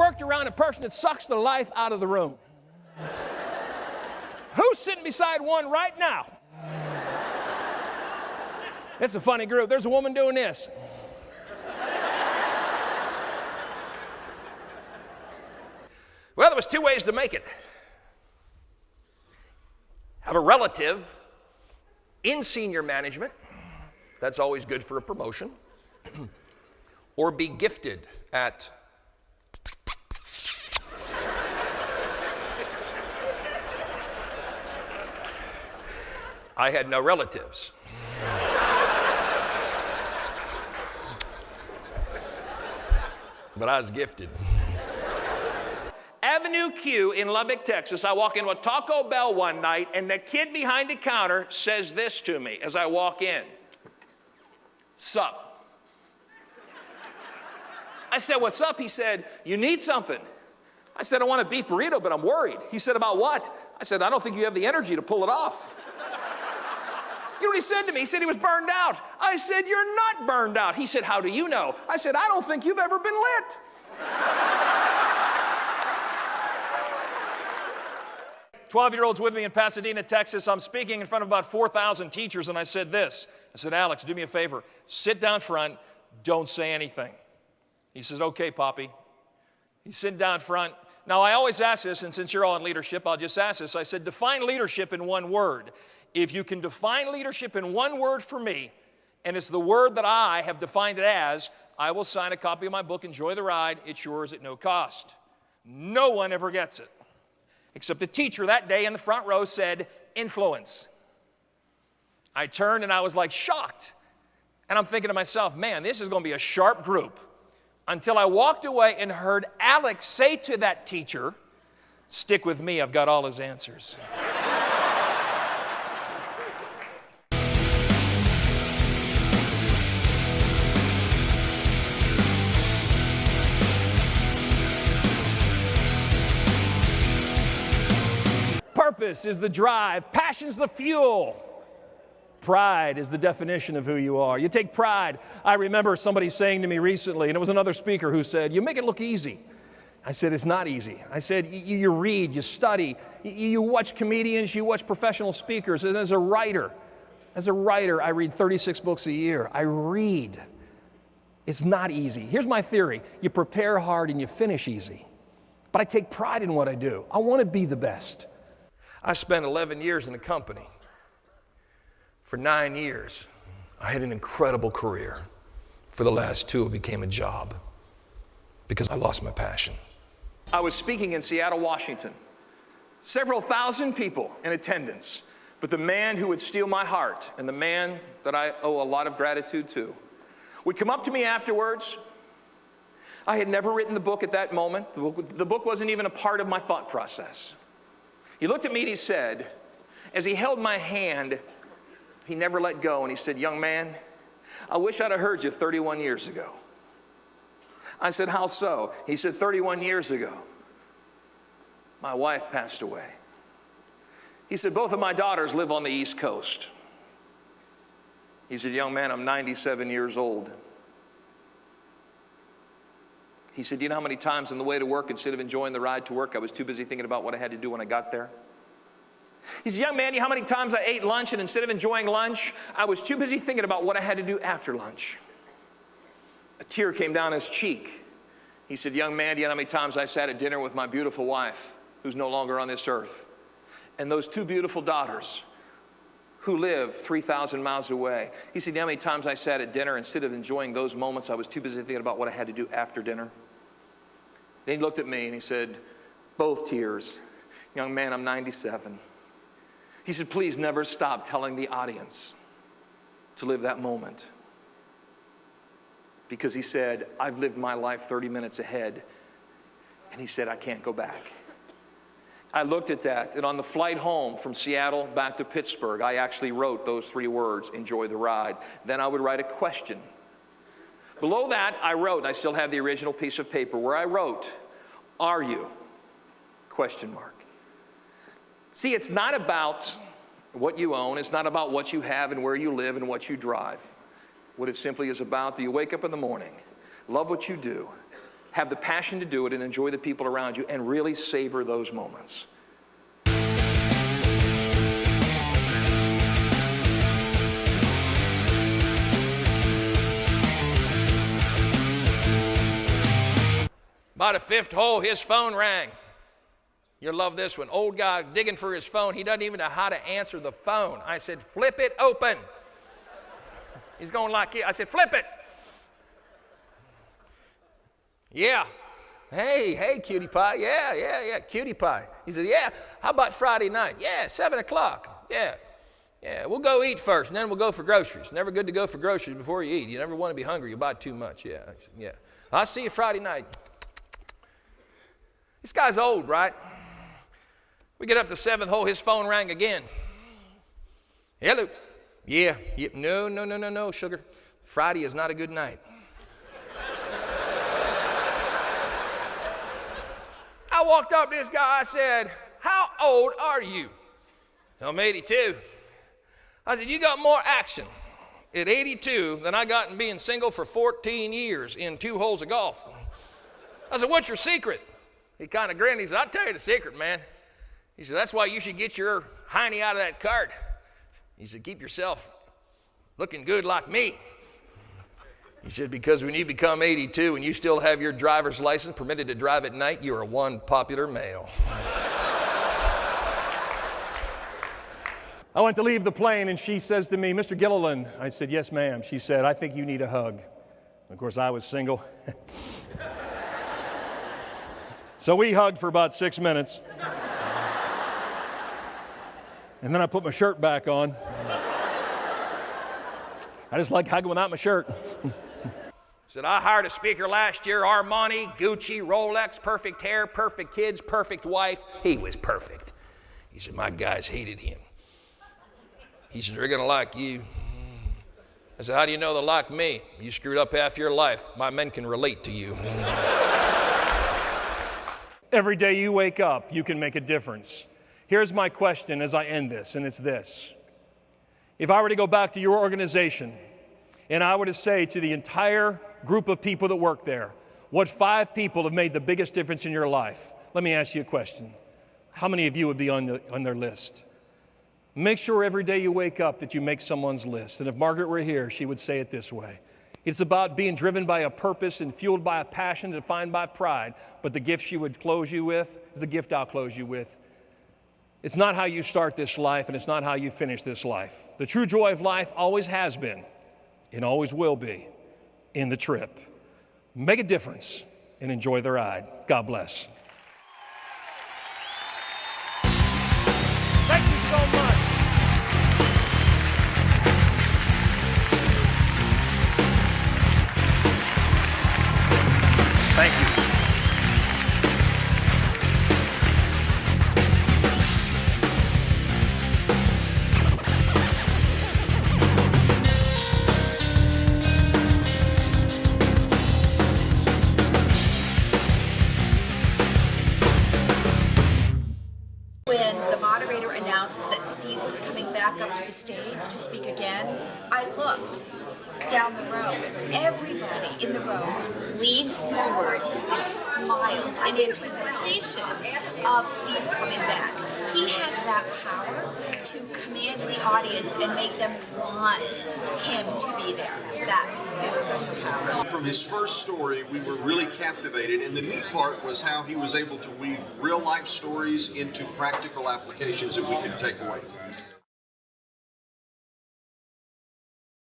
worked around a person that sucks the life out of the room? Who's sitting beside one right now? It's a funny group. There's a woman doing this. Well, there was two ways to make it. Have a relative in senior management. That's always good for a promotion. Or be gifted at I had no relatives. But I was gifted. Avenue Q in Lubbock, Texas. I walk into a Taco Bell one night, and the kid behind the counter says this to me as I walk in. Sup? I said, what's up? He said, you need something. I said, I want a beef burrito, but I'm worried. He said, about what? I said, I don't think you have the energy to pull it off. You know what he said to me? He said he was burned out. I said, you're not burned out. He said, how do you know? I said, I don't think you've ever been lit. 12-year-olds with me in Pasadena, Texas. I'm speaking in front of about 4,000 teachers, and I said this. I said, Alex, do me a favor. Sit down front. Don't say anything. He says, okay, Poppy. He's sitting down front. Now, I always ask this, and since you're all in leadership, I'll just ask this. I said, define leadership in one word. If you can define leadership in one word for me, and it's the word that I have defined it as, I will sign a copy of my book, Enjoy the Ride. It's yours at no cost. No one ever gets it. Except the teacher that day in the front row said, influence. I turned and I was like shocked. And I'm thinking to myself, man, this is going to be a sharp group. Until I walked away and heard Alex say to that teacher, stick with me, I've got all his answers. Purpose is the drive. Passion's the fuel. Pride is the definition of who you are. You take pride. I remember somebody saying to me recently, and it was another speaker who said, you make it look easy. I said, it's not easy. I said, you read, you study, you watch comedians, you watch professional speakers. And as a writer, I read 36 books a year. I read. It's not easy. Here's my theory. You prepare hard and you finish easy. But I take pride in what I do. I want to be the best. I spent 11 years in a company. For 9 years, I had an incredible career. For the last 2, it became a job because I lost my passion. I was speaking in Seattle, Washington. Several thousand people in attendance, but the man who would steal my heart and the man that I owe a lot of gratitude to would come up to me afterwards. I had never written the book at that moment. The book wasn't even a part of my thought process. He looked at me and he said, as he held my hand, he never let go, and he said, young man, I wish I'd have heard you 31 years ago. I said, how so? He said, 31 years ago, my wife passed away. He said, both of my daughters live on the East Coast. He said, young man, I'm 97 years old. He said, you know how many times on the way to work, instead of enjoying the ride to work, I was too busy thinking about what I had to do when I got there? He said, young man, you know how many times I ate lunch, and instead of enjoying lunch, I was too busy thinking about what I had to do after lunch? A tear came down his cheek. He said, young man, do you know how many times I sat at dinner with my beautiful wife, who's no longer on this earth, and those 2 beautiful daughters who live 3,000 miles away? He said, you know how many times I sat at dinner, instead of enjoying those moments, I was too busy thinking about what I had to do after dinner? Then he looked at me and he said, both tears. Young man, I'm 97. He said, please never stop telling the audience to live that moment. Because he said, I've lived my life 30 minutes ahead. And he said, I can't go back. I looked at that, and on the flight home from Seattle back to Pittsburgh, I actually wrote those 3 words, enjoy the ride. Then I would write a question. Below that, I wrote, I still have the original piece of paper, where I wrote, are you? Question mark. See, it's not about what you own. It's not about what you have and where you live and what you drive. What it simply is about, do you wake up in the morning, love what you do, have the passion to do it, and enjoy the people around you, and really savor those moments. By the fifth hole, his phone rang. You'll love this one. Old guy digging for his phone. He doesn't even know how to answer the phone. I said, flip it open. He's going like it. I said, flip it. Yeah. Hey, cutie pie. Yeah, cutie pie. He said, yeah, how about Friday night? Yeah, 7 o'clock. Yeah, we'll go eat first, and then we'll go for groceries. Never good to go for groceries before you eat. You never want to be hungry. You buy too much. Yeah. I'll see you Friday night. This guy's old, right? We get up to the 7th hole, his phone rang again. Hello. Yeah. No, sugar. Friday is not a good night. I walked up to this guy, I said, how old are you? I'm 82. I said, you got more action at 82 than I got in being single for 14 years in 2 holes of golf. I said, what's your secret? He kind of grinned. He said, I'll tell you the secret, man. He said, that's why you should get your hiney out of that cart. He said, keep yourself looking good like me. He said, because when you become 82 and you still have your driver's license permitted to drive at night, you are one popular male. I went to leave the plane and she says to me, Mr. Gilliland. I said, yes, ma'am. She said, I think you need a hug. Of course, I was single. So we hugged for about 6 minutes. And then I put my shirt back on. I just like hugging without my shirt. Said, I hired a speaker last year, Armani, Gucci, Rolex, perfect hair, perfect kids, perfect wife. He was perfect. He said, my guys hated him. He said, they're going to like you. I said, how do you know they like me? You screwed up half your life. My men can relate to you. Every day you wake up, you can make a difference. Here's my question as I end this, and it's this. If I were to go back to your organization, and I were to say to the entire group of people that work there, what 5 people have made the biggest difference in your life? Let me ask you a question. How many of you would be on their list? Make sure every day you wake up that you make someone's list. And if Margaret were here, she would say it this way. It's about being driven by a purpose and fueled by a passion defined by pride. But the gift she would close you with is the gift I'll close you with. It's not how you start this life, and it's not how you finish this life. The true joy of life always has been and always will be in the trip. Make a difference and enjoy the ride. God bless. Thank you so much. Thank you. When the moderator announced that Steve was coming back up to the stage to speak again, I looked down the row. Everybody in the row leaned forward and smiled in anticipation of Steve coming back. He has that power to command the audience and make them want him to be there. That's his special power. From his first story, we were really captivated, and the neat part was how he was able to weave real-life stories into practical applications that we could take away.